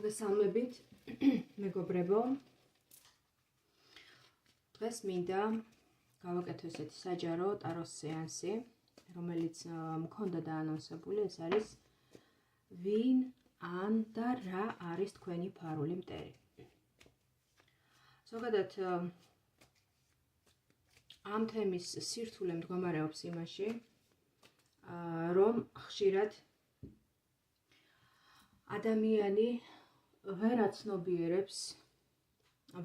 მოგესალმებით, მეგობრებო. დღეს მინდა გავაკეთო ესეთი საჯარო ტაროს სეანსი, რომელიც მქონდა დაანონსებული, ეს არის ვინ ან და რა არის თქვენი ფარული მტერი. ზოგადად ამ თემის სირთულე მდგომარეობს იმაში, რომ ხშირად ადამიანი ვერ აცნობიერებს,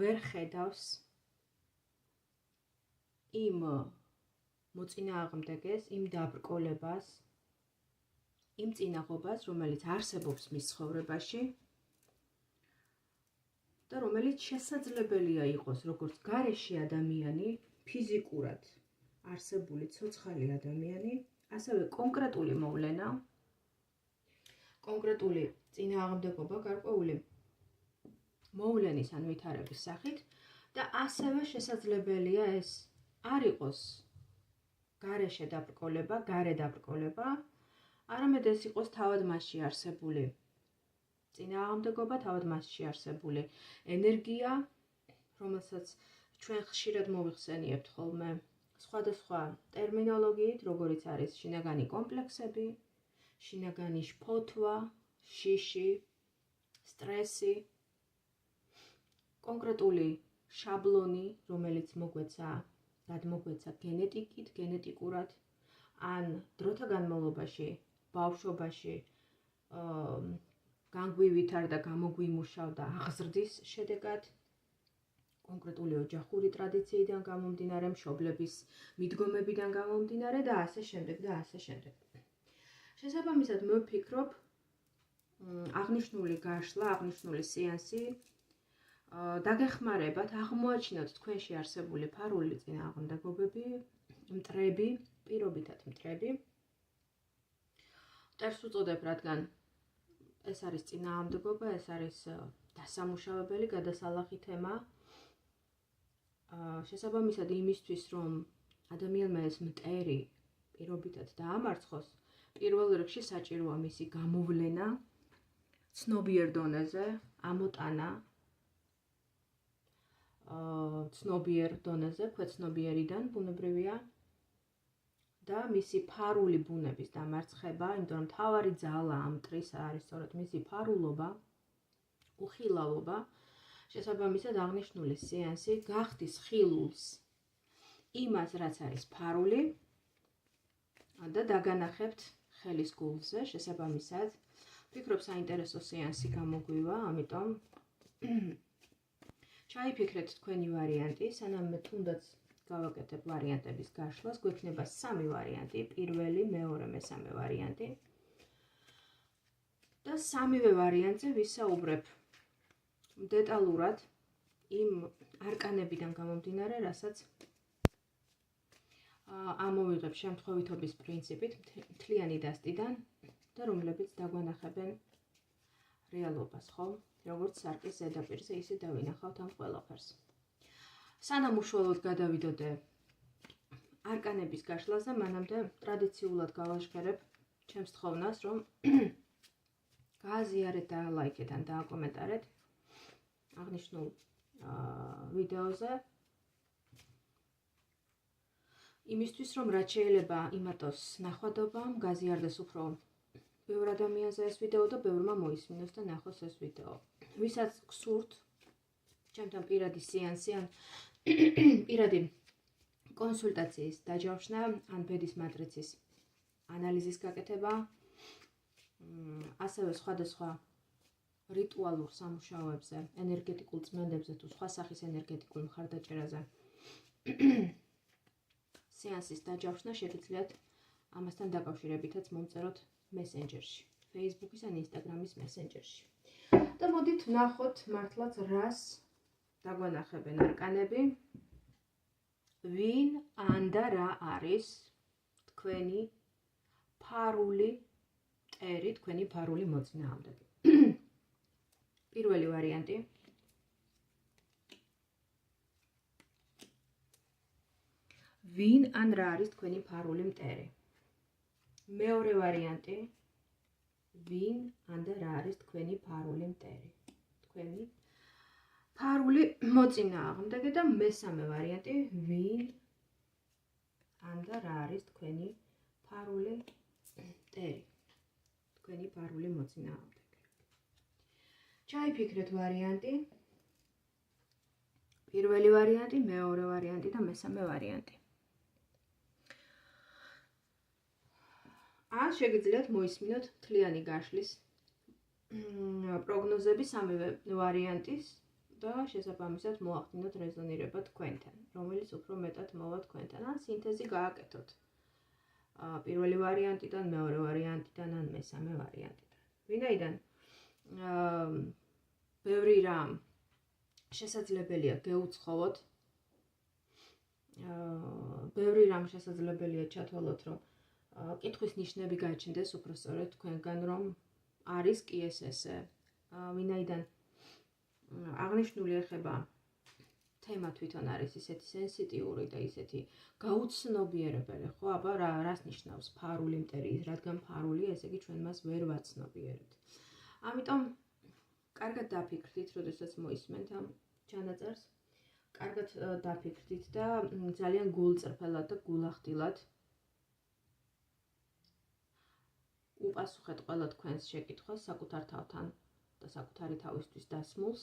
ვერ ხედავს იმ მოწინააღმდეგეს, იმ დაბრკოლებას, იმ წინაღობას, რომელიც არსებობს მის ცხოვრებაში და რომელიც შესაძლებელია იყოს როგორც გარეშე ადამიანი, ფიზიკურად არსებული ცოცხალი ადამიანი, ასევე კონკრეტული მოვლენა, კონკრეტული წინააღმდეგობა გარკვეული მოვლენის ან ვითარების სახით და ასევე შესაძლებელია ეს არ იყოს გარეშე დაბრკოლება, გარე დაბრკოლება, არამედ ეს იყოს თავად მასში არსებული წინააღმდეგობა, თავად მასში არსებული ენერგია, რომელსაც ჩვენ ხშირად მოვიხსენიებთ ხოლმე სხვადასხვა ტერმინოლოგიით, როგორიც არის შინაგანი კომპლექსები, შინაგანი შფოთვა, შიში, სტრესი, კონკრეტული შაბლონი, რომელიც გადმოგვეცა გენეტიკით, გენეტიკურად, ან დროთა განმავლობაში, ბავშვობაში განგვივითარდა, გამოგვიმუშავდა აღზრდის შედეგად, კონკრეტული ოჯახური ტრადიციიდან გამომდინარე, მშობლების მიდგომებიდან გამომდინარე და ასე შემდეგ და ასე შემდეგ. შესაბამისად, მე ვფიქრობ, აღნიშნული გაშლა, აღნიშნული სეანსი დაგეხმარებათ აღმოაჩინოთ თქვენში არსებული ფარული წინააღმდეგობები, მტრები, პირობითად მტრები. მტერს უწოდებ, რადგან ეს არის წინააღმდეგობა, ეს არის დასამუშავებელი, გადასალახი თემა. შესაბამისად იმისთვის, რომ ადამიანმა ეს მტერი პირობითად დაამარცხოს, პირველ რიგში საჭიროა მისი გამოვლენა ცნობიერ დონეზე, ამოტანა ცნობიერ დონეზე, ქვეცნობიერიდან ბუნებრივია და მისი ფარული ბუნების დამარცხება, იმიტომ რომ მთავარი ძალა ამ მტრის არის სწორედ მისი ფარულობა, უხილავობა. შესაბამისად აღნიშნული სეანსი გახდის ხილულს იმას, რაც არის ფარული და დაგანახებთ ხელის გულზე. შესაბამისად, ვფიქრობ საინტერესო სეანსი გამოგვივა, ამიტომ ჩაიფიქრეთ თქვენი ვარიანტი, სანამ მე თუნდაც გავაკეთებ ვარიანტების გაშლას, გვექნება 3 ვარიანტი, პირველი, მეორე, მესამე ვარიანტი. და 3-ვე ვარიანტზე ვისაუბრებ დეტალურად იმ არკანებიდან გამომდინარე, რასაც ამოვიღებ შემთხვევითობის პრინციპით მთლიანი დასტიდან და რომლებიც დაგვანახებენ რეალობას, ხო? როგორც სარკის ზედაპირზე, ისე დავინახავთ ამ ყველაფერს. სანამ უშუალოდ გადავიდოდე არკანების გაშლაზე, მანამდე ტრადიციულად გავაჟღერებ ჩემს თხოვნას, რომ გააზიარეთ და ლაიქეთ ან დააკომენტარეთ აღნიშნულ ვიდეოზე, იმისთვის, რომ რაც შეიძლება იმატოს ნახვადობამ, გაზიარდეს უფრო ბევრ ადამიანზე ეს ვიდეო და ბევრმა მოისმინოს და ნახოს ეს ვიდეო. ვისაც გსურთ ჩემთან პირადი სეანსი ან პირადი კონსულტაციის დაჯავშნა, ან ბედის მატრიცის ანალიზის გაკეთება, ასევე სხვადასხვა რიტუალურ სამუშაოებზე, ენერგეტიკულ წმენდებზე თუ სხვა სახის ენერგეტიკულ მხარდაჭერაზე სეანსის დაჯავშნა შეგიძლიათ ამასთან დაკავშირებითაც მომწეროთ მესენჯერში, Facebook-ის ან Instagram-ის მესენჯერში. და მოდით ვნახოთ მართლაც რას დაგვანახებენ არკანები, ვინ ან და რა არის თქვენი ფარული მტერი, თქვენი ფარული მოწინააღმდეგე. პირველი ვარიანტი. ვინ ან რა არის თქვენი ფარული მტერი. მეორე ვარიანტი. ვინ ან და რა არის თქვენი ფარული მტერი. თქვენი ფარული მოწინააღმდეგე და მესამე ვარიანტი ვინ ან და რა არის თქვენი ფარული მტერი, თქვენი ფარული მოწინააღმდეგე. ჩაიფიქრეთ ვარიანტი, პირველი ვარიანტი, მეორე ვარიანტი და მესამე ვარიანტი. ან შეგიძლიათ მოისმინოთ მთლიანი გაშლის პროგნოზები სამივე ვარიანტის და შესაბამისად მოახდინოთ რეზონირება თქვენთან, რომელიც უფრო მეტად მოვა თქვენთან, ან სინთეზი გააკეთოთ. პირველი ვარიანტიდან, მეორე ვარიანტიდან ან მესამე ვარიანტიდან. ვინაიდან ბევრი რამ შესაძლებელია გეუცხოვოთ, ბევრი რამ შესაძლებელია ჩათვალოთ, რომ კითხვის ნიშნები გაჩნდეს უпроსწორად თქვენგან, რომ არის კი ესე. ვინაიდან აღნიშნული ეხება თემა თვითონ არის ისეთი სენსიტიური და ისეთი გაუცნობიერებელი, ხო, აბა რას ნიშნავს ფარული მტერი, რადგან ფარულია, ესე იგი ჩვენ მას ვერ ვაცნობიერებთ. ამიტომ კარგად დაფიქრდით, როდესაც მოისმენთ ამ ჩანაწერს, კარგად დაფიქრდით და ძალიან გულწრფელად და გულახდილად უპასუხეთ ყველა თქვენს შეკითხვას საკუთარ თავთან და საკუთარი თავისთვის დასმულს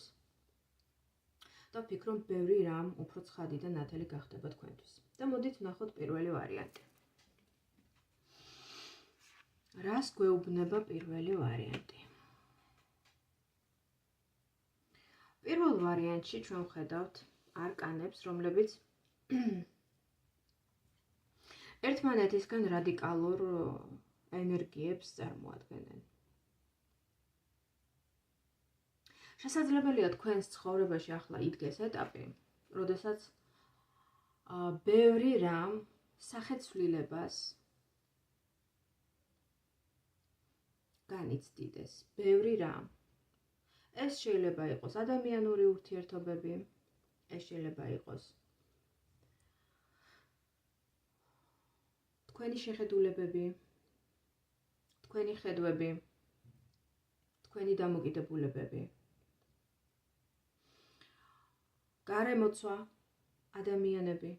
და ვფიქრობ, ბევრი რამ უფრო ცხადი და ნათელი გახდება თქვენთვის. და მოდით ვნახოთ პირველი ვარიანტი. რას გვეუბნება პირველი ვარიანტი? პირველ ვარიანტში ჩვენ ვხედავთ არკანებს, რომლებიც ერთმანეთისგან რადიკალურ ენერგიებს წარმოადგენენ. შესაძლებელია თქვენს ცხოვრებაში ახლა იდგეს ეტაპი, როდესაც ბევრი რამ სახეცვლილებას განიცდიდეს, ბევრი რამ. ეს შეიძლება იყოს ადამიანური ურთიერთობები, ეს შეიძლება იყოს თქვენი შეხედულებები, თქვენი ხედვები, თქვენი დამოკიდებულებები, გარემოცვა, ადამიანები,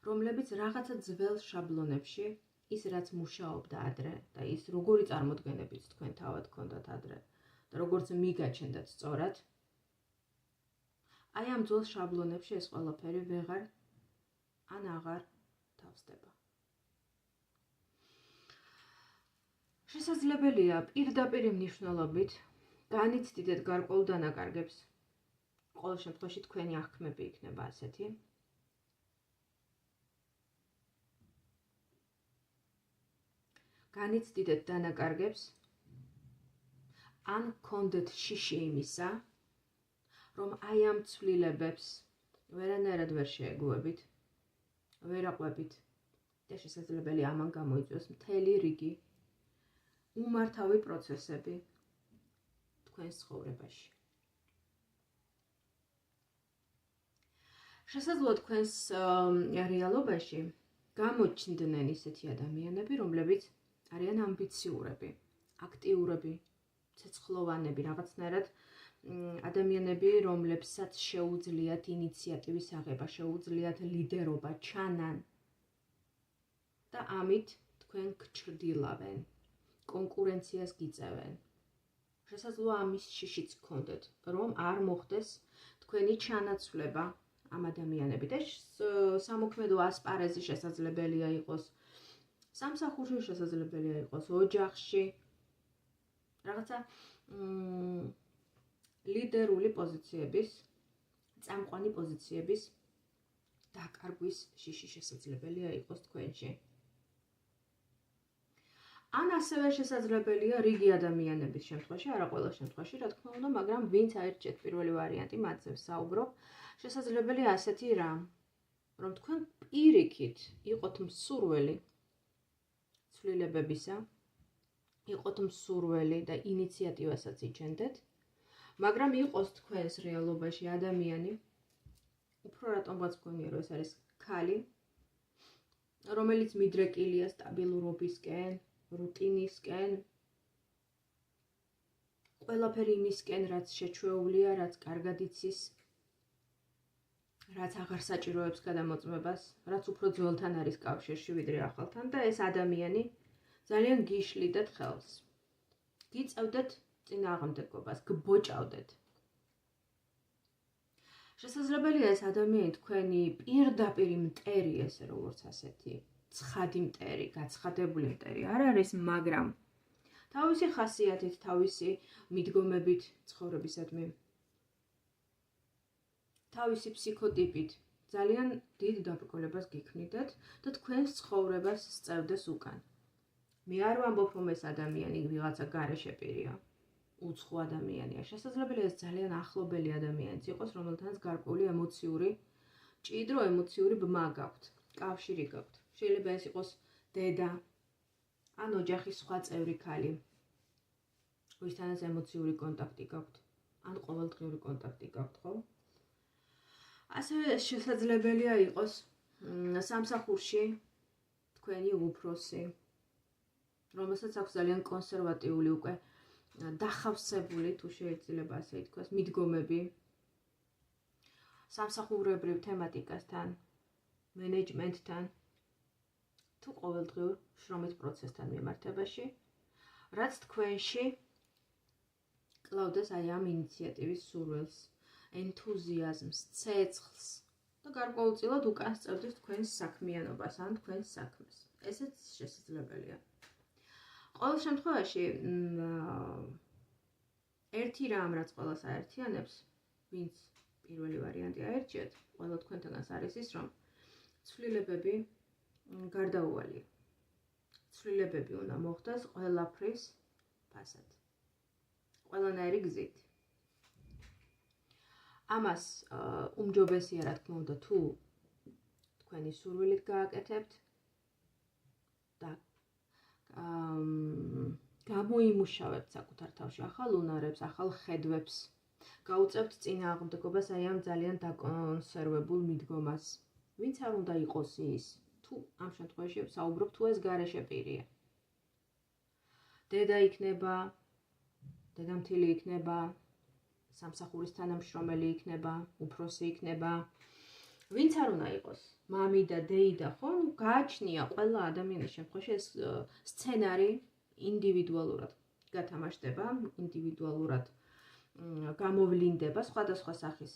რომლებიც რაღაცა ძველ შაბლონებში, ის რაც მუშაობდა ადრე და ის როგორი წარმოდგენებიც თქვენ თავად გქონდათ ადრე და როგორც მიგაჩნდათ სწორად, აი ამ ძველ შაბლონებში ეს ყველაფერი ვეღარ ან აღარ თავსდება. შესაძლებელია პირდაპირ მნიშვნელობით განიცდიდეთ გარკვეულ დანაკარგებს. ყოველ შემთხვევაში თქვენი აღქმები იქნება ასეთი. განიცდიდეთ დანაკარგებს, ან გქონდეთ შიში იმისა, რომ აი ამ ცვლილებებს ვერანაირად ვერ შეეგუებით, ვერ აყვებით და შესაძლებელია ამან გამოიწვიოს მთელი რიგი უმართავი პროცესები თქვენს ცხოვრებაში. შესაძლოა თქვენს რეალობაში გამოჩნდნენ ისეთი ადამიანები, რომლებიც არიან ამბიციურები, აქტიურები, ცეცხლოვანები, რაღაცნაირად ადამიანები, რომლებსაც შეუძლიათ ინიციატივის აღება, შეუძლიათ ლიდერობა, ჩანან და ამით თქვენ გჩრდილავენ, კონკურენციას გიწევენ. შესაძლოა ამის შიშიც გქონდეთ, რომ არ მოხდეს თქვენი ჩანაცვლება ამ ადამიანები და სამოქმედო ასპარეზი შესაძლებელია იყოს, სამსახურში შესაძლებელია იყოს, ოჯახში, რაღაცა ლიდერული პოზიციების, წამყვანი პოზიციების დაკარგვის შიში შესაძლებელია იყოს თქვენში. ან ასევე შესაძლებელია რიგი ადამიანების შემთხვევაში, არა ყველა შემთხვევაში, რა თქმა უნდა, მაგრამ ვინც აირჩიეთ პირველი ვარიანტი, მათზე ვსაუბრობ, შესაძლებელია ასეთი რამ, რომ თქვენ პირიქით იყოთ მსურველი ცვლილებებისა, იყოთ მსურველი და ინიციატივასაც იჩენდეთ, მაგრამ იყოს თქვენს რეალობაში ადამიანი, უფრო რატომღაც გქონია, რომ ეს არის ქალი, რომელიც მიდრეკილია სტაბილურობისკენ, რუტინისკენ, ყველაფერი იმისკენ, რაც შეჩვეულია, რაც კარგად იცის, რაც აღარ საჭიროებს გადამოწმებას, რაც უფრო ძველთან არის კავშირში ვიდრე ახალთან და ეს ადამიანი ძალიან გიშლიდეთ ხელს. გიწევდეთ წინააღმდეგობას, გბოჭავდეთ. შესაძლებელია ეს ადამიანი თქვენი პირდაპირ მტერი ესე როგორც ასეთი, ცხადი მტერი, გაცხადებული მტერი არ არის, მაგრამ თავისი ხასიათით, თავისი მიდგომებით ცხოვრებისადმი, თავისი ფსიქოტიპით ძალიან დიდ დაბრკოლებას გიქმნიდეთ და თქვენს ცხოვრებას სწევდეს უკან. მე არ ვამბობ, რომ ეს ადამიანი ვიღაცა გარეშე პირია, უცხო ადამიანია. შესაძლებელია ეს ძალიან ახლობელი ადამიანიც იყოს, რომელთანაც გარკვეული ემოციური, ჭიდრო ემოციური ბმა გაქვთ, კავშირი გაქვთ. შეიძლება ეს იყოს დედა, ან ოჯახის სხვა წევრი ქალი, ვისთანაც ემოციური კონტაქტი გაქვთ, ან ყოველდღიური კონტაქტი გაქვთ, ხო? ასევე შესაძლებელია იყოს სამსახურში თქვენი უფროსი, რომელსაც აქვს ძალიან კონსერვატიული უკვე დახავსებული, თუ შეიძლება ასე ითქვას, მიდგომები სამსახურებრივ თემატიკასთან, მენეჯმენტთან, თუ ყოველდღიურ შრომის პროცესთან მიმართებაში, რაც თქვენში კლავდეს აი ამ ინიციატივის სურვილს, ენთუზიაზმს, ცეცხლს და გარკვეულწილად უკან სწევდეს თქვენს საქმიანობას ან თქვენს საქმეს. ესეც შესაძლებელია. ყოველ შემთხვევაში ერთი რამ, რაც ყველას აერთიანებს, ვინც პირველი ვარიანტი აერჩიეთ, ყველა თქვენთანაც არის ის, რომ ცვლილებები გარდაუვალია. ცვლილებები უნდა მოხდეს ყველაფრის ფასად. ყველანაირი გზით. ამას უმჯობესია, რა თქმა უნდა, თუ თქვენი სურვილით გააკეთებთ და გამოიმუშავებთ საკუთარ თავში ახალ უნარებს, ახალ ხედვებს, გაუწევთ წინააღმდეგობას აი ამ ძალიან დაკონსერვებულ მიდგომას. ვინც არ უნდა იყოს ის, თუ ამ შემთხვევაში საუბრობ, თუ ეს გარეშე პირია. დედა იქნება, დედამთილი იქნება, სამსახურის თანამშრომელი იქნება, უფროსი იქნება. ვინც არ უნდა იყოს, მამი და დეიდა, ხო? გააჩნია ყველა ადამიანის შემთხვევაში ეს სცენარი ინდივიდუალურად გათამაშდება, ინდივიდუალურად გამოვლინდება სხვადასხვა სახის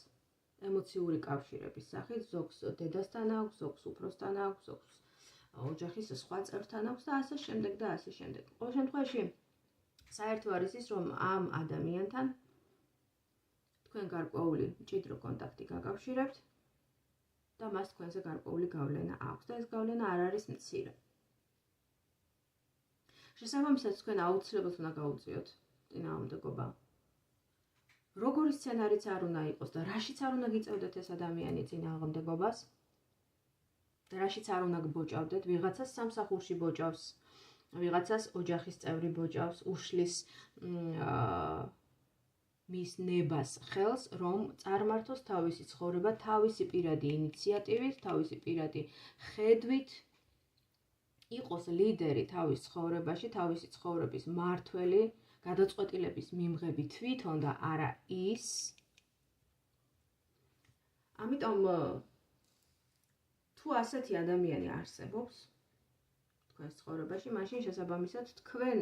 ემოციური კავშირების სახით, ზოგს დედასთან აქვს, ზოგს უფროსთან აქვს, ზოგს ოჯახის სხვა წევრთან აქვს და ასე შემდეგ და ასე შემდეგ. ყოველ შემთხვევაში საერთო არის ის, რომ ამ ადამიანთან თქვენ გარკვეული მჭიდრო კონტაქტი გაკავშირებთ და მას თქვენზე გარკვეული გავლენა აქვს და ეს გავლენა არ არის მცირე. შესაბამისად, თქვენ აუცილებლად უნდა გაუწიოთ წინააღმდეგობა. როგორი სცენარიც არ უნდა იყოს და რაშიც არ უნდა გიწევდეთ ეს ადამიანი წინააღმდეგობას და რაშიც არ უნდა გბოჭავდეთ, ვიღაცას სამსახურში ბოჭავს, ვიღაცას ოჯახის წევრი ბოჭავს, უშლის მის ნებას ხელს, რომ წარმართოს თავისი ცხოვრება, თავისი პირადი ინიციატივით, თავისი პირადი ხედვით, იყოს ლიდერი თავის ცხოვრებაში, თავისი ცხოვრების მმართველი, გადაწყვეტილების მიმღები თვითონ და არა ის. ამიტომ თუ ასეთი ადამიანი არსებობს თქვენს ცხოვრებაში, მაშინ შესაბამისად თქვენ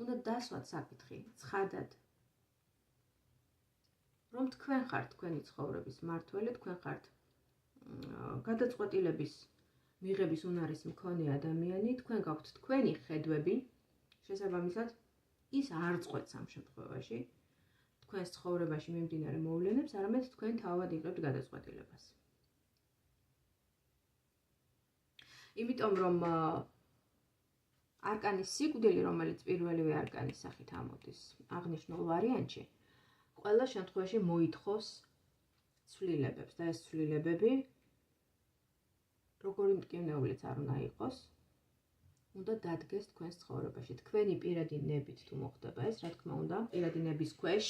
უნდა დასვათ საკითხი ცხადად, რომ თქვენ ხართ თქვენი ცხოვრების მმართველი, თქვენ ხართ გადაწყვეტილების მიღების უნარის მქონე ადამიანი, თქვენ გაქვთ თქვენი ხედვები, შესაბამისად ის არ წყვეტს ამ შემთხვევაში თქვენს ცხოვრებაში მიმდინარე მოვლენებს, არამედ თქვენ თავად იღებთ გადაწყვეტილებას. იმიტომ რომ არკანის სიკვდილი, რომელიც პირველივე არკანის სახით ამოდის აღნიშნულ ვარიანტში, ყველა შემთხვევაში მოითხოვს ცვლილებებს და ეს ცვლილებები როგორი მტკივნეულიც არ უნდა იყოს, უნდა დადგეს თქვენს ცხოვრებაში. თქვენი პირადი ნებით თუ მოხდება ეს, რა თქმა უნდა, პირადი ნების ქვეშ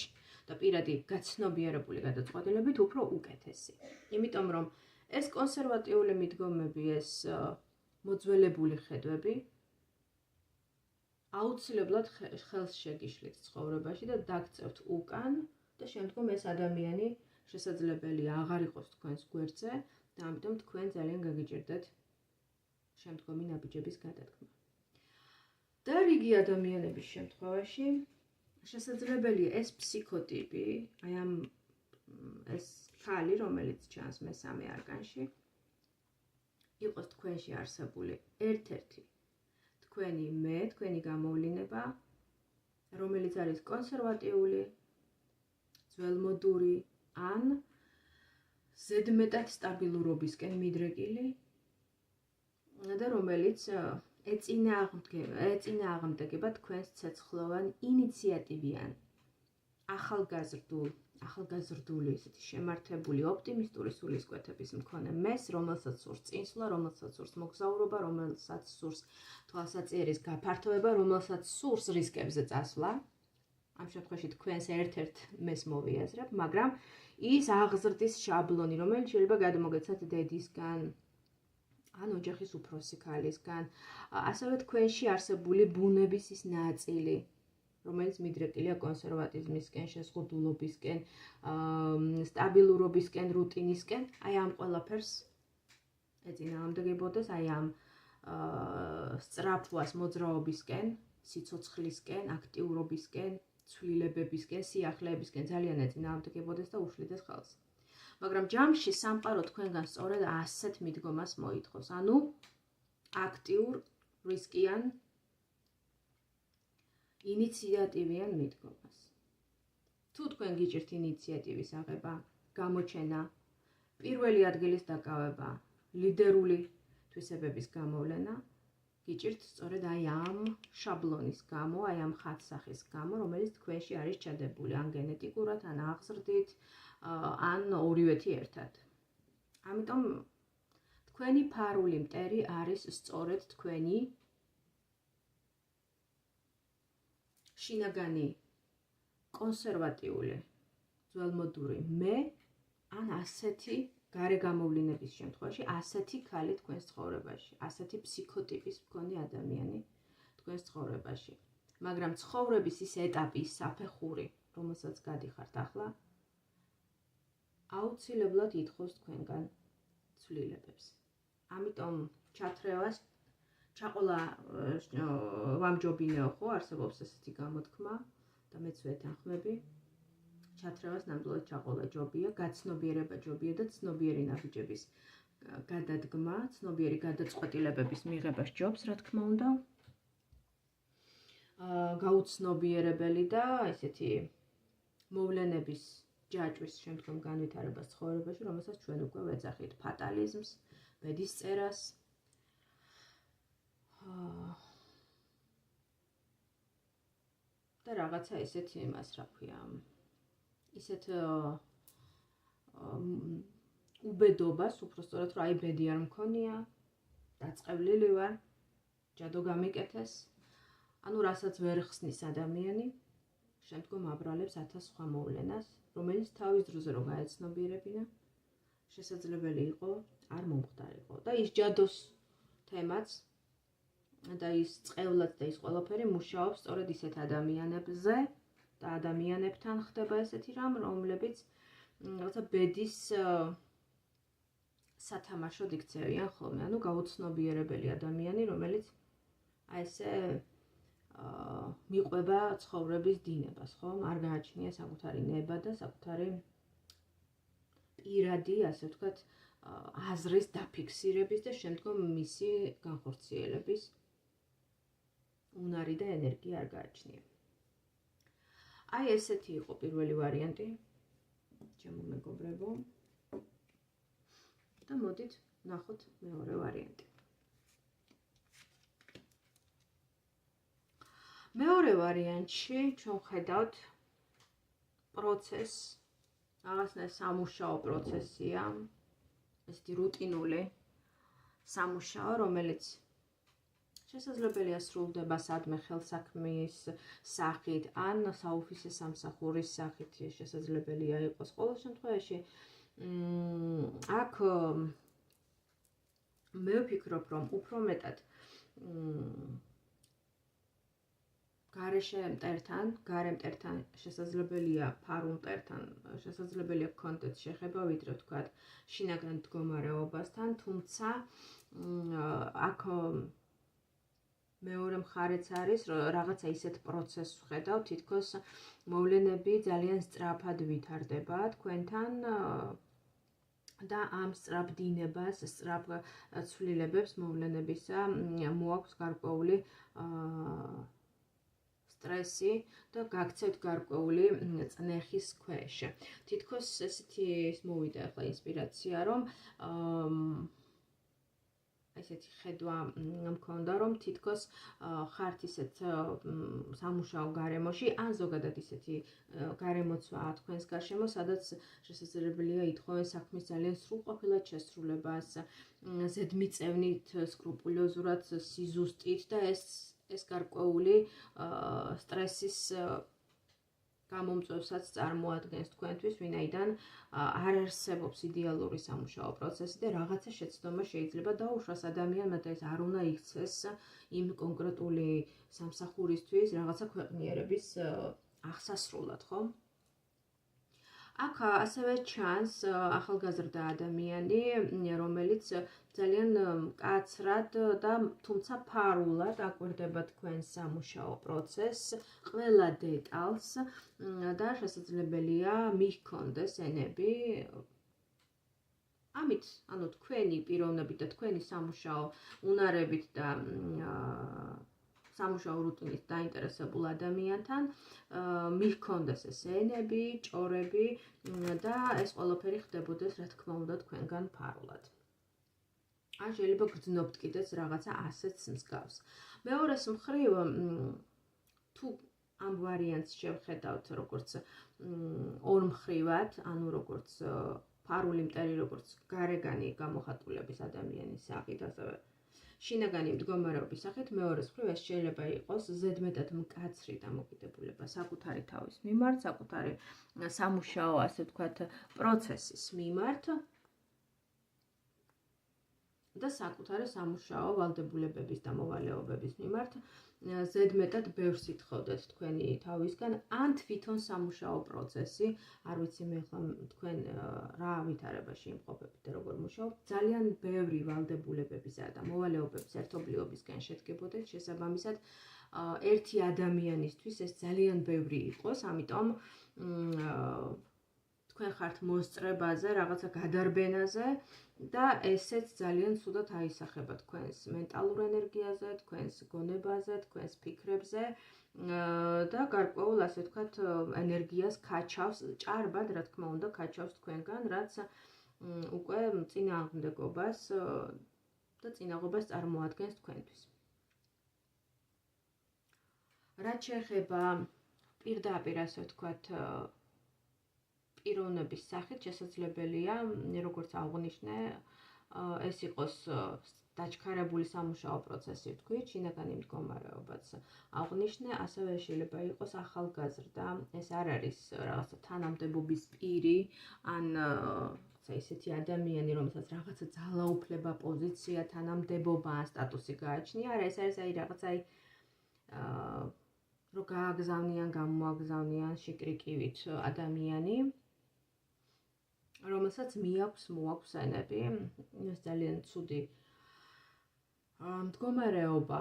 და პირადი გაცნობიერებული გადაწყვეტილებით უფრო უკეთესი. იმიტომ რომ ეს კონსერვატიული მიდგომები, ეს მოძველებული ხედვები აუცილებლად ხელს შეგიშლით ცხოვრებაში და დაგწევთ უკან და შემდგომ ეს ადამიანი შესაძლებელია აღარ იყოს თქვენს გვერდზე და ამიტომ თქვენ ძალიან გაგიჭირდეთ შემდგომი ნაბიჯების გადადგმა. და რიგი ადამიანების შემთხვევაში შესაძლებელია ეს ფსიქოტიპი, აი ამ ეს ქალი, რომელიც ჩანს მესამე არკანში, იყოს თქვენში არსებული ერთ-ერთი თქვენი მე, თქვენი გამოვლინება, რომელიც არის კონსერვატიული, ძველმოდური ან ზედმეტად სტაბილურობისკენ მიდრეკილი და რომელიც ეწინააღმდეგება თქვენს ცეცხლოვან ინიციატივიან ახალგაზრდული, ესეთი შემართებული, ოპტიმისტური სულისკვეთების მქონე მეს, რომელსაც სურს წინსვლა, რომელსაც სურს მოგზაურობა, რომელსაც სურს თვალსაწიერის გაფართოება, რომელსაც სურს რისკებზე წასვლა. ამ შემთხვევაში თქვენს ერთ-ერთ მეს მოვიაზრებ, მაგრამ ის აღზრდის შაბლონი, რომელიც შეიძლება გადმოგეცათ დედისგან, ან ოჯახის უფროსი ქალისგან, ასევე თქვენში არსებული ბუნების ის ნაწილი, რომელიც მიდრეკილია კონსერვატიზმისკენ, შეზღუდულობისკენ, სტაბილურობისკენ, რუტინისკენ, აი ამ ყველაფერს ეწინააღმდეგებოდეს, აი ამ სწრაფვას მოძრაობისკენ, სიცოცხლისკენ, აქტიურობისკენ, ცვლილებებისკენ, სიახლეებისკენ ძალიან ეწინააღმდეგებოდეს და უშლიდეს ხელს. მაგრამ ჯამში სამყარო თქვენგან სწორედ ასეთ მიდგომას მოითხოვს, ანუ აქტიურ, რისკიან, ინიციატივიან მიდგომას. თუ თქვენ გიჭირთ ინიციატივის აღება, გამოჩენა, პირველი ადგილის დაკავება, ლიდერული თვისებების გამოვლენა, გიჭირთ სწორედ აი ამ შაბლონის გამო, აი ამ ხატსახის გამო, რომელიც თქვენში არის ჩადებული, ან გენეტიკურად, ან აღზრდით, ან ორივეთი ერთად. ამიტომ თქვენი ფარული მტერი არის სწორედ თქვენი შინაგანი კონსერვატიული ძველმოდური მე, ან ასეთი გარე გამოვლინების შემთხვევაში, ასეთი ქალი თქვენს ცხოვრებაში, ასეთი ფსიქოტიპის მქონე ადამიანი თქვენს ცხოვრებაში. მაგრამ ცხოვრების ის ეტაპი, ის საფეხური, რომელსაც გადიხართ ახლა, აუცილებლად ითხოვს თქვენგან ცვლილებებს. ამიტომ ჩათრევას ჩაყოლა ვამჯობინეო, ხო, არსებობს ესეთი გამოთქმა და მეც ვეთანხმები. ჩათრევას ნამდვილად ჩაყოლა ჯობია, გაცნობიერება ჯობია და ცნობიერი ნაბიჯების გადადგმა, ცნობიერი გადაწყვეტილებების მიღება სჯობს, რა თქმა უნდა. გაუცნობიერებელი და ესეთი მოვლენების ჯაჭვის შემდგომ განვითარებას ცხოვრებაში, რომელსაც ჩვენ უკვე ვეძახით ფატალიზმს, ბედისწერას. და რაღაცა ესეთი იმას, რა ქვია, ისეთ უბედობას, უბრალოდ რომ აი ბედი არ მქონია, დაწყევლილი ვარ, ჯადო გამიკეთეს, ანუ რასაც ვერ ხსნის ადამიანი, შემდგომ აბრალებს 1000 სხვა მოვლენას, რომელიც თავის დროზე რომ გაეცნობიერებინა, შესაძლებელი იყო არ მომხდარიყო. და ის ჯადოს თემაც და ის წყევლად და ის ყველაფერი მუშაობს სწორედ ისეთ ადამიანებზე და ადამიანებთან ხდება ესეთი რამ, რომლებიც რაღაცა ბედის სათამაშოდ იქცევიან ხოლმე, ანუ გაუცნობიერებელი ადამიანი, რომელიც აი ესე მიყვება ცხოვრების დინებას, ხო? არ გააჩნია საკუთარი ნება და საკუთარი პირადი, ასე ვთქვათ, აზრის დაფიქსირების და შემდგომ მისი განხორციელების უნარი და ენერგია არ გააჩნია. აი ესეთი იყო პირველი ვარიანტი, ჩემო მეგობრებო. და მოდით ნახოთ მეორე ვარიანტი. მეორე ვარიანტში ჩვენ ხედავთ პროცესს, რაღაცნაირ სამუშაო პროცესია, ესეთი რუტინული სამუშაო, რომელიც შესაძლებელია სრულდება სადმე ხელსაქმის სახით, ან საოფისე სამსახურის სახით შესაძლებელია იყოს. ყოველ შემთხვევაში აქ მე ვფიქრობ, რომ უფრო მეტად გარეშე მტერთან, გარე მტერთან შესაძლებელია ფარულ მტერთან, შესაძლებელია გქონდეთ შეხება, ვიდრე ვთქვათ, შინაგან მდგომარეობასთან, თუმცა აქ მეორე მხარეც არის, რომ რაღაცა ისეთ პროცესს ვხედავ, თითქოს მოვლენები ძალიან სწრაფად ვითარდება თქვენთან და ამ სწრაფ დინებას, სწრაფ ცვლილებებს მოვლენებისა მოაქვს გარკვეული სტრესი და გაქცევთ გარკვეული წნეხის ქვეშ. თითქოს ესეთი მოვიდა ახლა ინსპირაცია, რომ ესეთი ხედვა მქონდა, რომ თითქოს ხართ ისეთ სამუშაო გარემოში, ან ზოგადად ისეთი გარემოცვა თქვენს გარშემო, სადაც შესაძლებელია ითხოვენ საქმის ძალიან სრულყოფილად შესრულებას, ზედმიწევნით, სკრუპულოზურად, სიზუსტით და ეს გარკვეული სტრესის გამომწვევსაც წარმოადგენს თქვენთვის, ვინაიდან არ არსებობს იდეალური სამუშაო პროცესი და რაღაცა შეცდომა შეიძლება დაუშვას ადამიანმა და ეს არ უნდა იქცეს იმ კონკრეტული სამსახურისთვის რაღაცა ქვეყნიერების აღსასრულად, ხო? აქ ასევე ჩანს ახალგაზრდა ადამიანი, რომელიც ძალიან მკაცრად და თუმცა ფარულად აკვირდება თქვენს სამუშაო პროცესს, ყველა დეტალს და შესაძლებელია მიჰქონდეს ენები. ამით, ანუ თქვენი პიროვნებით და თქვენი სამუშაო უნარებით და სამუშაო რუტინით დაინტერესებულ ადამიანთან მიჰქონდეს ეს ენები, ჭორები და ეს ყველაფერი ხდებოდეს, რა თქმა უნდა, თქვენგან ფარულად. ან შეიძლება გრძნობთ კიდეც რაღაცა ასეც მსგავს. მეორეს მხრივ, თუ ამ ვარიანტს შევხედავთ როგორც ორმხრივად, ანუ როგორც ფარული მტერი, როგორც გარეგანი გამოხატულების ადამიანის სახით, ასევე შინაგანი მდგომარეობის სახით, მეორეს მხრივ ეს შეიძლება იყოს ზედმეტად მკაცრი დამოკიდებულება საკუთარი თავის მიმართ, საკუთარი სამუშაო, ასე ვთქვათ, პროცესის მიმართ და საკუთარი სამუშაო ვალდებულებების და მოვალეობების მიმართ ზედმეტად ბევრს ითხოვდეთ თქვენი თავისგან, ან თვითონ სამუშაო პროცესი, არ ვიცი მე ახლა თქვენ რა ვითარებაში იმყოფებით და როგორ მუშაობთ, ძალიან ბევრი ვალდებულებებისა და მოვალეობების ერთობლიობისგან შედგებოდეთ, შესაბამისად ერთი ადამიანისთვის ეს ძალიან ბევრი იყოს, ამიტომ თქვენ ხართ მოსწრებაზე, რაღაცა გადარბენაზე და ესეც ძალიან ცუდად აისახება თქვენს მენტალურ ენერგიაზე, თქვენს გონებაზე, თქვენს ფიქრებზე და გარკვეულ, ასე ვთქვათ, ენერგიას ქაჩავს, ჭარბად, რა თქმა უნდა, ქაჩავს თქვენგან, რაც უკვე წინააღმდეგობას და წინაღობას წარმოადგენს თქვენთვის. რაც შეეხება პირდაპირ, ასე ვთქვათ, პიროვნების სახით შესაძლებელია, როგორც აღვნიშნე, ეს იყოს დაჩქარებული სამუშაო პროცესი, ვთქვით, შინაგანი მდგომარეობაც აღვნიშნე, ასევე შეიძლება იყოს ახალგაზრდა, ეს არ არის რაღაცა თანამდებობის პირი, ან ესეთი ადამიანი, რომელსაც რაღაცა ძალაუფლება, პოზიცია, თანამდებობა ან სტატუსი გააჩნია, არა, ეს არის რაღაცა რომ გააგზავნიან, გამოაგზავნიან შიკრიკივით ადამიანი, რომელსაც მოაქვს ენები, ეს ძალიან ცუდი მდგომარეობა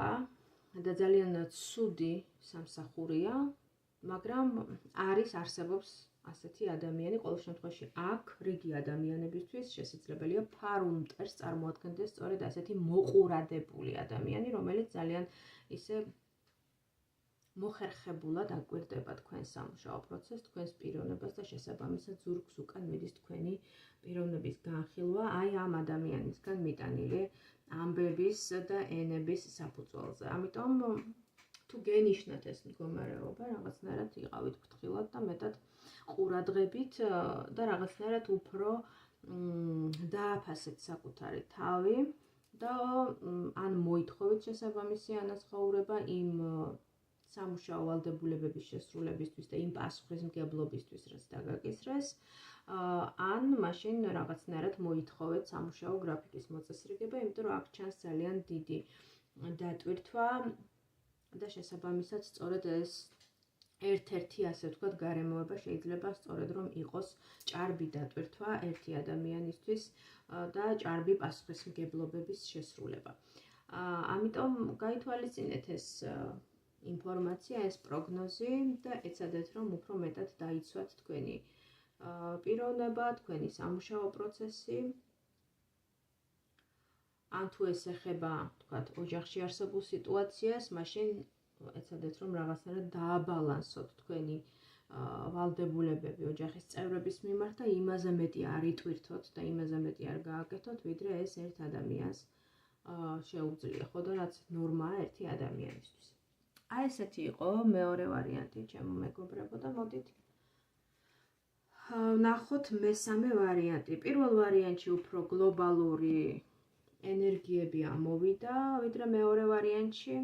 და ძალიან ცუდი სამსახურია, მაგრამ არსებობს ასეთი ადამიანი, ყოველ შემთხვევაში აქ რიგი ადამიანებისთვის შესაძლებელია ფარულ მტერს წარმოადგენდეს სწორედ ასეთი მოყურადებული ადამიანი, რომელიც ძალიან ისე მოხერხებულად აკვირდება თქვენს სამუშაო პროცესს, თქვენს პიროვნებას და შესაბამისად ზურგს უკან მიდის თქვენი პიროვნების განხილვა აი ამ ადამიანისგან მიტანილი ამბების და ენების საფუძველზე. ამიტომ თუ გენიშნათ ეს მდგომარეობა, რაღაცნაირად იყავით ფრთხილად და მეტად ყურადღებით და რაღაცნაირად უფრო დააფასეთ საკუთარი თავი და ან მოითხოვეთ შესაბამისი ანაზღაურება იმ სამუშაო ვალდებულებების შესრულებისთვის და იმ პასუხისმგებლობისთვის, რაც დაგაკისრეს, ან მაშინ რაღაცნაირად მოითხოვეთ სამუშაო გრაფიკის მოწესრიგება, იმიტომ რომ აქ ჩანს ძალიან დიდი დატვირთვა და შესაბამისად სწორედ ეს ერთ-ერთი ასე ვთქვათ გარემოება შეიძლება სწორედ რომ იყოს ჭარბი დატვირთვა ერთი ადამიანისთვის და ჭარბი პასუხისმგებლობების შესრულება. ამიტომ გაითვალისწინეთ ეს ინფორმაცია, ეს პროგნოზი და ეცადეთ რომ უფრო მეტად დაიცვათ თქვენი პიროვნება, თქვენი სამუშაო პროცესი. ან თუ ეს ეხება, თქვათ, ოჯახში არსებულ სიტუაციას, მაშინ ეცადეთ რომ რაღაცნაირად დააბალანსოთ თქვენი ვალდებულებები ოჯახის წევრების მიმართ და იმაზე მეტი არ იტვირთოთ და იმაზე მეტი არ გააკეთოთ, ვიდრე ეს ერთ ადამიანს შეუძლია, ხო და რაც ნორმაა ერთი ადამიანისთვის. აი ესეთი იყო მეორე ვარიანტი, ჩემო მეგობრებო და მოდით ნახოთ მესამე ვარიანტი. პირველ ვარიანტში უფრო გლობალური ენერგიები ამოვიდა, ვიდრე მეორე ვარიანტში.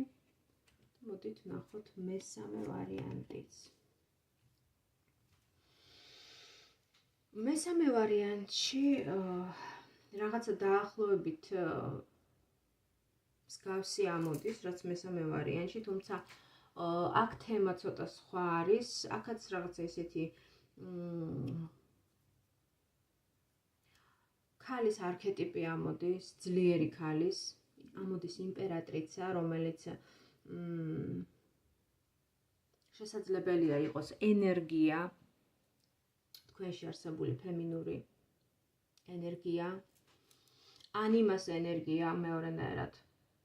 მოდით ნახოთ მესამე ვარიანტიც. მესამე ვარიანტში რაღაცა დაახლოებით მსგავსი ამოდის, რაც მესამე ვარიანტში, თუმცა აქ თემა ცოტა სხვა არის, აქაც რაღაცა ესეთი ქალის არქეტიპი ამოდის, ძლიერი ქალის, ამოდის იმპერატრიცა, რომელიც შესაძლებელია იყოს ენერგია, თქვენში არსებული ფემინური ენერგია, ანიმას ენერგია, მეორენაირად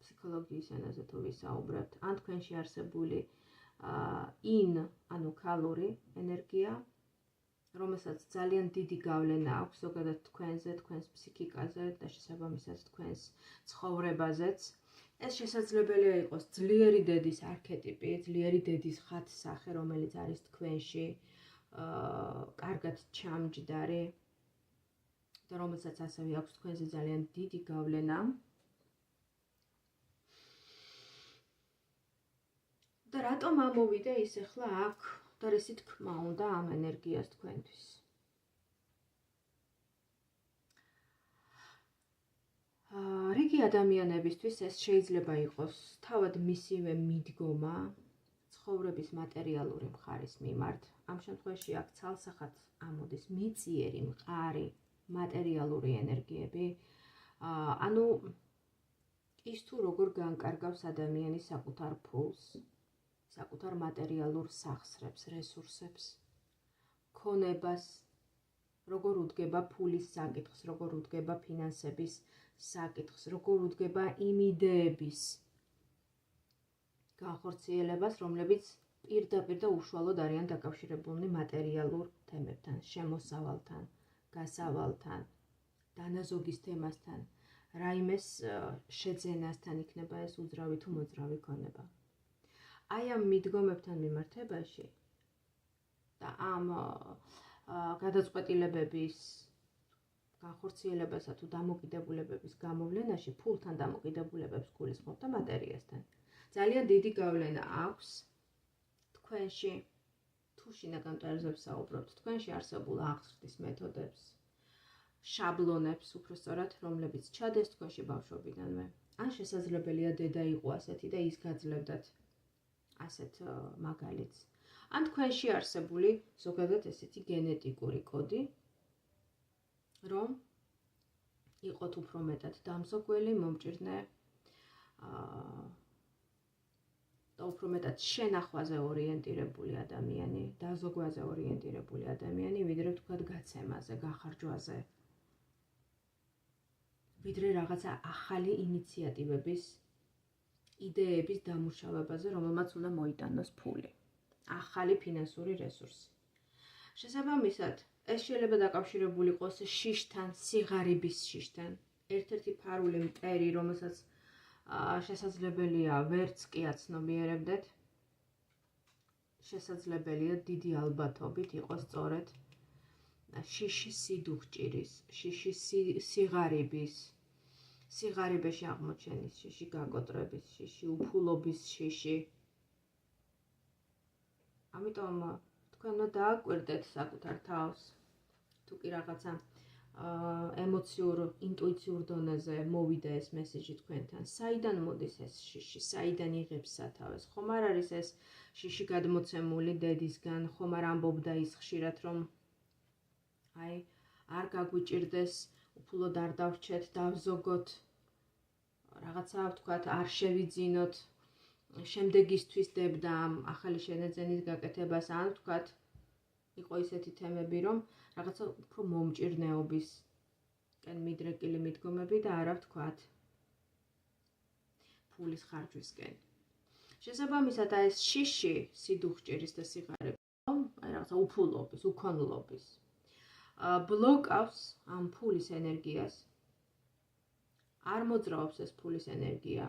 ფსიქოლოგიის ენაზე თუ ვისაუბრებთ, ან თქვენში არსებული ანუ ქალური ენერგია, რომელსაც ძალიან დიდი გავლენა აქვს ზოგადად თქვენზე, თქვენს ფსიქიკაზე და შესაბამისად თქვენს ცხოვრებაზეც. ეს შესაძლებელია იყოს ძლიერი დედის არქეტიპი, ძლიერი დედის ხატსახე, რომელიც არის თქვენში კარგად ჩამჯდარი და რომელსაც ასევე აქვს თქვენზე ძალიან დიდი გავლენა. და რატომ ამოვიდა ის ახლა აქ და რისი თქმა უნდა ამ ენერგიას თქვენთვის? რიგი ადამიანებისთვის ეს შეიძლება იყოს თავად მისივე მიდგომა ცხოვრების მატერიალური მხარის მიმართ. ამ შემთხვევაში აქ ცალსახად ამოდის მიწიერი, მყარი, მატერიალური ენერგიები. ანუ ის თუ როგორ განკარგავს ადამიანის საკუთარ ფულს, საკუთარ მატერიალურ სახსრებს, რესურსებს, ქონებას, როგორ უდგება ფულის საკითხს, როგორ უდგება ფინანსების საკითხს, როგორ უდგება იმ იდეების განხორციელებას, რომლებიც პირდაპირ და უშუალოდ არიან დაკავშირებულნი მატერიალურ თემებთან, შემოსავალთან, გასავალთან, დანაზოგის თემასთან, რაიმეს შეძენასთან იქნება ეს უძრავი თუ მოძრავი ქონება. აი ამ მიდგომებთან მიმართებაში და ამ გადაწყვეტილებების განხორციელებასა თუ დამოკიდებულებების გამოვლენაში ფულთან დამოკიდებულებებს გულისხმობ და მატერიასთან. ძალიან დიდი გავლენა აქვს თქვენში, თუ შინაგან მტერებზე ვსაუბრობთ, თქვენში არსებულ აღზრდის მეთოდებს, შაბლონებს, უფრო სწორად, რომლებიც ჩადეს თქვენში ბავშვობიდანვე. ან შესაძლებელია დედა იყო ასეთი და ის გაძლევდათ ასეთ მაგალითს. ან თქვენში არსებული ზოგადად ესეთი გენეტიკური კოდი, რომ იყოთ უფრო მეტად დამზოგველი, მომჭირნე და უფრო მეტად შენახვაზე ორიენტირებული ადამიანი, დაზოგვაზე ორიენტირებული ადამიანი, ვიდრე თქვათ გაცემაზე, გახარჯვაზე. ვიდრე რაღაცა ახალი ინიციატივების, იდეების დამუშავებაზე, რომელმაც უნდა მოიტანოს ფული. ახალი ფინანსური რესურსი. შესაბამისად, ეს შეიძლება დაკავშირებული იყოს შიშთან, სიღარიბის შიშთან. ერთ-ერთი ფარული მტერი, რომელსაც შესაძლებელია ვერც კი აცნობიერებდეთ, შესაძლებელია დიდი ალბათობით იყოს სწორედ შიშის სიდუხჭირის, შიშის სიღარიბის, სიღარიბეში აღმოჩენის შიში, გაკოტრების შიში, უფულობის შიში. ამიტომ თქვენ უნდა დააკვირდეთ საკუთარ თავს, თუ კი რაღაცა ემოციურ, ინტუიციურ დონეზე მოვიდა ეს მესეჯი თქვენთან. საიდან მოდის ეს შიში? საიდან იღებს სათავეს? ხომ არ არის ეს შიში გადმოცემული დედისგან? ხომ არ ამბობდა ის ხშირად, რომ აი, არ გაგვიჭირდეს, უფლოდ არ დავრჩეთ, დავზოგოთ, რაღაცა ვთქვათ, არ შევიძინოთ, შემდეგისთვის დებდა ამ ახალი შენაძენის გაკეთებას, ან ვთქვათ, იყო ისეთი თემები, რომ რაღაცა უფრო მომჭირნეობისკენ მიდრეკილი მიდგომები და არა ვთქვათ, ფულის ხარჯვისკენ. შესაბამისად, ეს შიში სიდუხჭირის და სიღარიბის, აი რაღაცა უფულობის, უქონლობის ბლოკავს ამ ფულის ენერგიას. არ მოძრაობს ეს ფულის ენერგია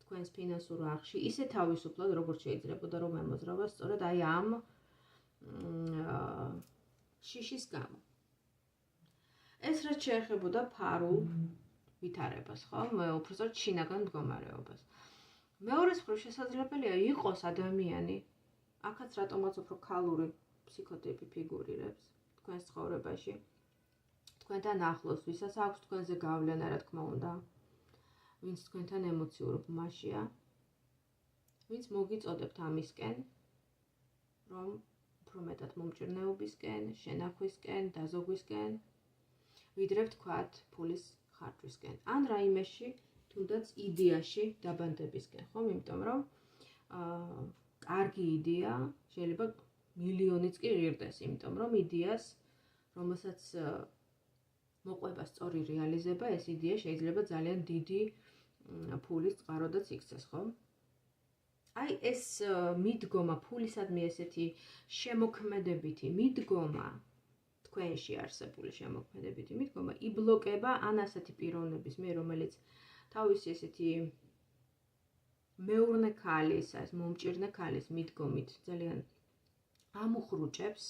თქვენს ფინანსურ არხში ისე თავისუფლად, როგორც შეიძლებოდა რომ ემოძრავა სწორედ აი ამ შიშის გამო. ეს რაც შეეხებოდა ფარულ ვითარებას, ხო? უბრალოდ შინაგან მდგომარეობას. მეორეს მხრივ შესაძლებელია იყოს ადამიანი, აქაც რატომაც უფრო ქალური ფსიქოტიპი ფიგურირებს თქვენს ცხოვრებაში, თქვენთან ახლოს, ვისაც აქვს თქვენზე გავლენა, რა თქმა უნდა, ვინც თქვენთან ემოციურ ბმაშია, ვინც მოგიწოდებთ ამისკენ, რომ უფრო მეტად მომჭირნეობისკენ, შენახვისკენ, დაზოგვისკენ, ვიდრე ვთქვათ ფულის ხარჯვისკენ. ან რაიმეში, თუნდაც იდეაში დაბანდებისკენ, ხომ? იმიტომ რომ კარგი იდეა შეიძლება მილიონიც კი ღირდეს, იმიტომ რომ იდეას, რომელსაც მოყვება სწორი რეალიზება, ეს იდეა შეიძლება ძალიან დიდი ფულის წყაროდაც იქცეს, ხო? აი ეს მიდგომა, ფულისადმი ესეთი შემოქმედებითი მიდგომა, თქვენში არსებული შემოქმედებითი მიდგომა, იბლოკება ან ასეთი პიროვნების მიერ, რომელიც თავისი ესეთი მეურნე ქალის, ეს მომჭირნე ქალის მიდგომით ძალიან ამუხრუჭებს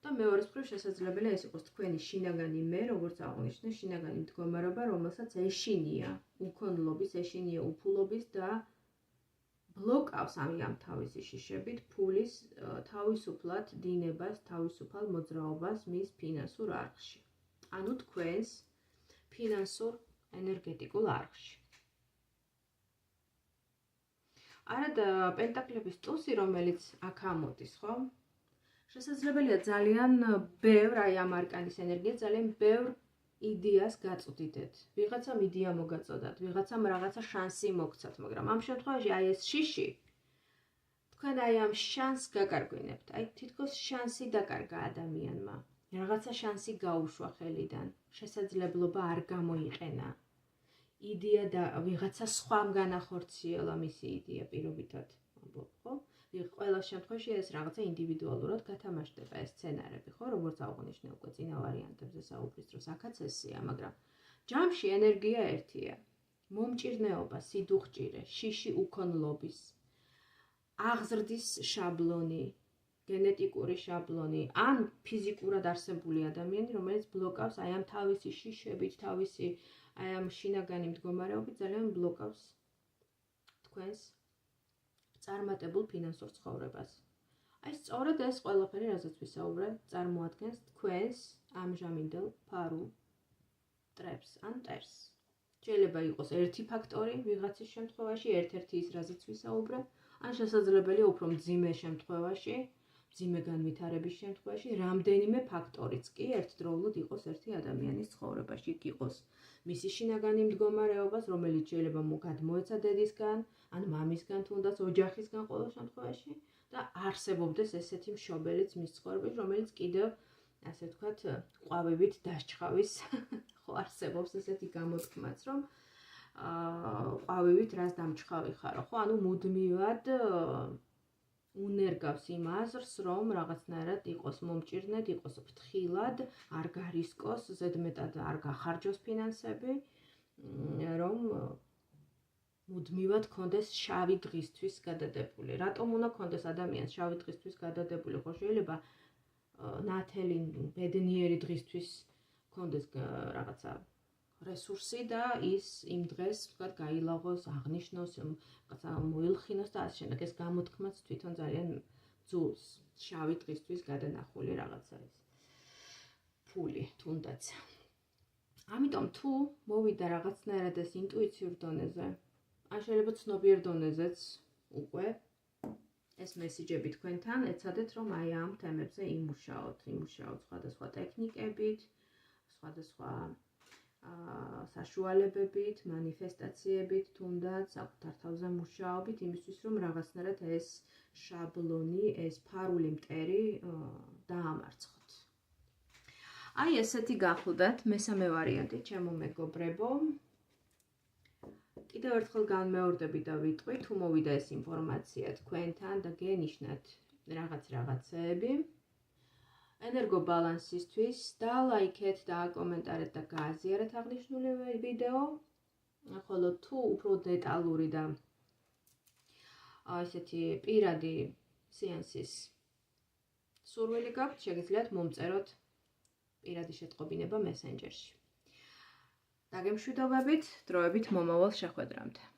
და მეორეს მხრივ შესაძლებელია ეს იყოს თქვენი შინაგანი მე, როგორც აღნიშნე, შინაგანი მდგომარეობა, რომელსაც ეშინია უქონლობის, ეშინია უფულობის და ბლოკავს ამ თავისი შიშებით ფულის თავისუფლად დინებას, თავისუფალ მოძრაობას მის ფინანსურ არხში. ანუ თქვენს ფინანსურ ენერგეტიკულ არხში. არადა პენტაკლების ტუსი, რომელიც აქ ამოდის, ხო? შესაძლებელია ძალიან ბევრ, აი ამ არკანის ენერგია, ძალიან ბევრ იდეას გაწვდიდეთ. ვიღაცამ იდეა მოგაწოდათ, ვიღაცამ რაღაცა შანსი მოგცათ, მაგრამ ამ შემთხვევაში აი ეს შიში თქვენ აი ამ შანსს გაკარგვინებთ. აი თითქოს შანსი დაკარგა ადამიანმა. რაღაცა შანსი გაუშვა ხელიდან, შესაძლებლობა არ გამოიყენა. იდეა და ვიღაცა სხვამ განახორციელა მისი იდეა პირობითად, ხო? ყველა შემთხვევაში ეს რაღაცა ინდივიდუალურად გათამაშდება ეს სცენარები, ხო? როგორც აღნიშნე უკვე წინა ვარიანტებზე საუბრის დროს, აქაც ესეა, მაგრამ ჯამში ენერგია ერთია. მომჭირნეობა, სიდუხჭირე, შიში უქონლობის, აღზრდის შაბლონი, გენეტიკური შაბლონი, ან ფიზიკურად არსებული ადამიანი, რომელიც ბლოკავს აი ამ თავისი შიშებით, თავისი აი ამ შინაგანი მდგომარეობით ძალიან ბლოკავს თქვენს წარმატებულ ფინანსურ ცხოვრებას. აი სწორედ ეს ყველაფერი, რაზეც ვისაუბრე, წარმოადგენს თქვენს ამჟამინდელ ფარულ ტრებს ან ტერს. შეიძლება იყოს ერთი ფაქტორი ვიღაცის შემთხვევაში, ერთ-ერთი ის, რაზეც ვისაუბრე, ან შესაძლებელია უფრო მძიმე შემთხვევაში, მძიმე განვითარების შემთხვევაში, რამდენიმე ფაქტორიც კი ერთდროულად იყოს ერთი ადამიანის ცხოვრებაში. იქ იყოს მისი შინაგანი მდგომარეობას, რომელიც შეიძლება გადმოეცა დედისგან, ან მამისგან, თუნდაც ოჯახისგან ყოველ შემთხვევაში და არსებობდეს ესეთი მშობელიც მის ცხოვრებაში, რომელიც კიდევ, ასე ვთქვათ, ყვავებით დასჩხავის, ხო არსებობს ესეთი გამოთქმაც, რომ ყვავებით რას დამჩხავი ხარო, ხო? ანუ მუდმივად უნერგავს იმ აზრს, რომ რაღაცნაირად იყოს მომჭირნედ, იყოს ფრთხილად, არ გარისკოს, ზედმეტად არ გახარჯოს ფინანსები, რომ მუდმივად კონდეს შავი დღისთვის გადადებული. რატომ უნდა კონდეს ადამიანს შავი დღისთვის გადადებული? ხო შეიძლება ნათელი, ბედნიერი დღისთვის კონდეს რაღაცა რესურსი და ის იმ დღეს, ვთქვათ, გაილაღოს, აღნიშნოს, რაღაცა მოილხინოს და ასე შემდეგ. ეს გამოთქმაც თვითონ ძალიან ძულს შავი დღისთვის გადანახული რაღაცა ის. ფული თუნდაც. ამიტომ თუ მოვიდა რაღაცნაირად ეს ინტუიციურ დონეზე, ან შეიძლება ცნობიერ დონეზეც უკვე ეს მესიჯები თქვენთან, ეცადეთ რომ აი ამ თემებზე იმუშაოთ სხვადასხვა ტექნიკებით, სხვადასხვა საშუალებებით, მანიფესტაციებით, თუნდაც საკუთარ თავზე მუშაობით, იმისთვის რომ რაღაცნაირად ეს შაბლონი, ეს ფარული მტერი დაამარცხოთ. აი ესეთი გახლდათ მესამე ვარიანტი, ჩემო მეგობრებო. კიდევ ერთხელ განმეორდები და ვიტყვი, თუ მოვიდა ეს ინფორმაცია თქვენთან და გენიშნათ რაღაცეები, ენერგობალანსისთვის დალაიქეთ და აკომენტარეთ და გააზიარეთ აღნიშნული ვიდეო, ხოლო თუ უფრო დეტალური და ესეთი პირადი სეანსის სურვილი გაქვთ, შეგიძლიათ მომწეროთ პირადი შეტყობინება მესენჯერში. დაგემშვიდობებით, დროებით მომავალ შეხვედრამდე.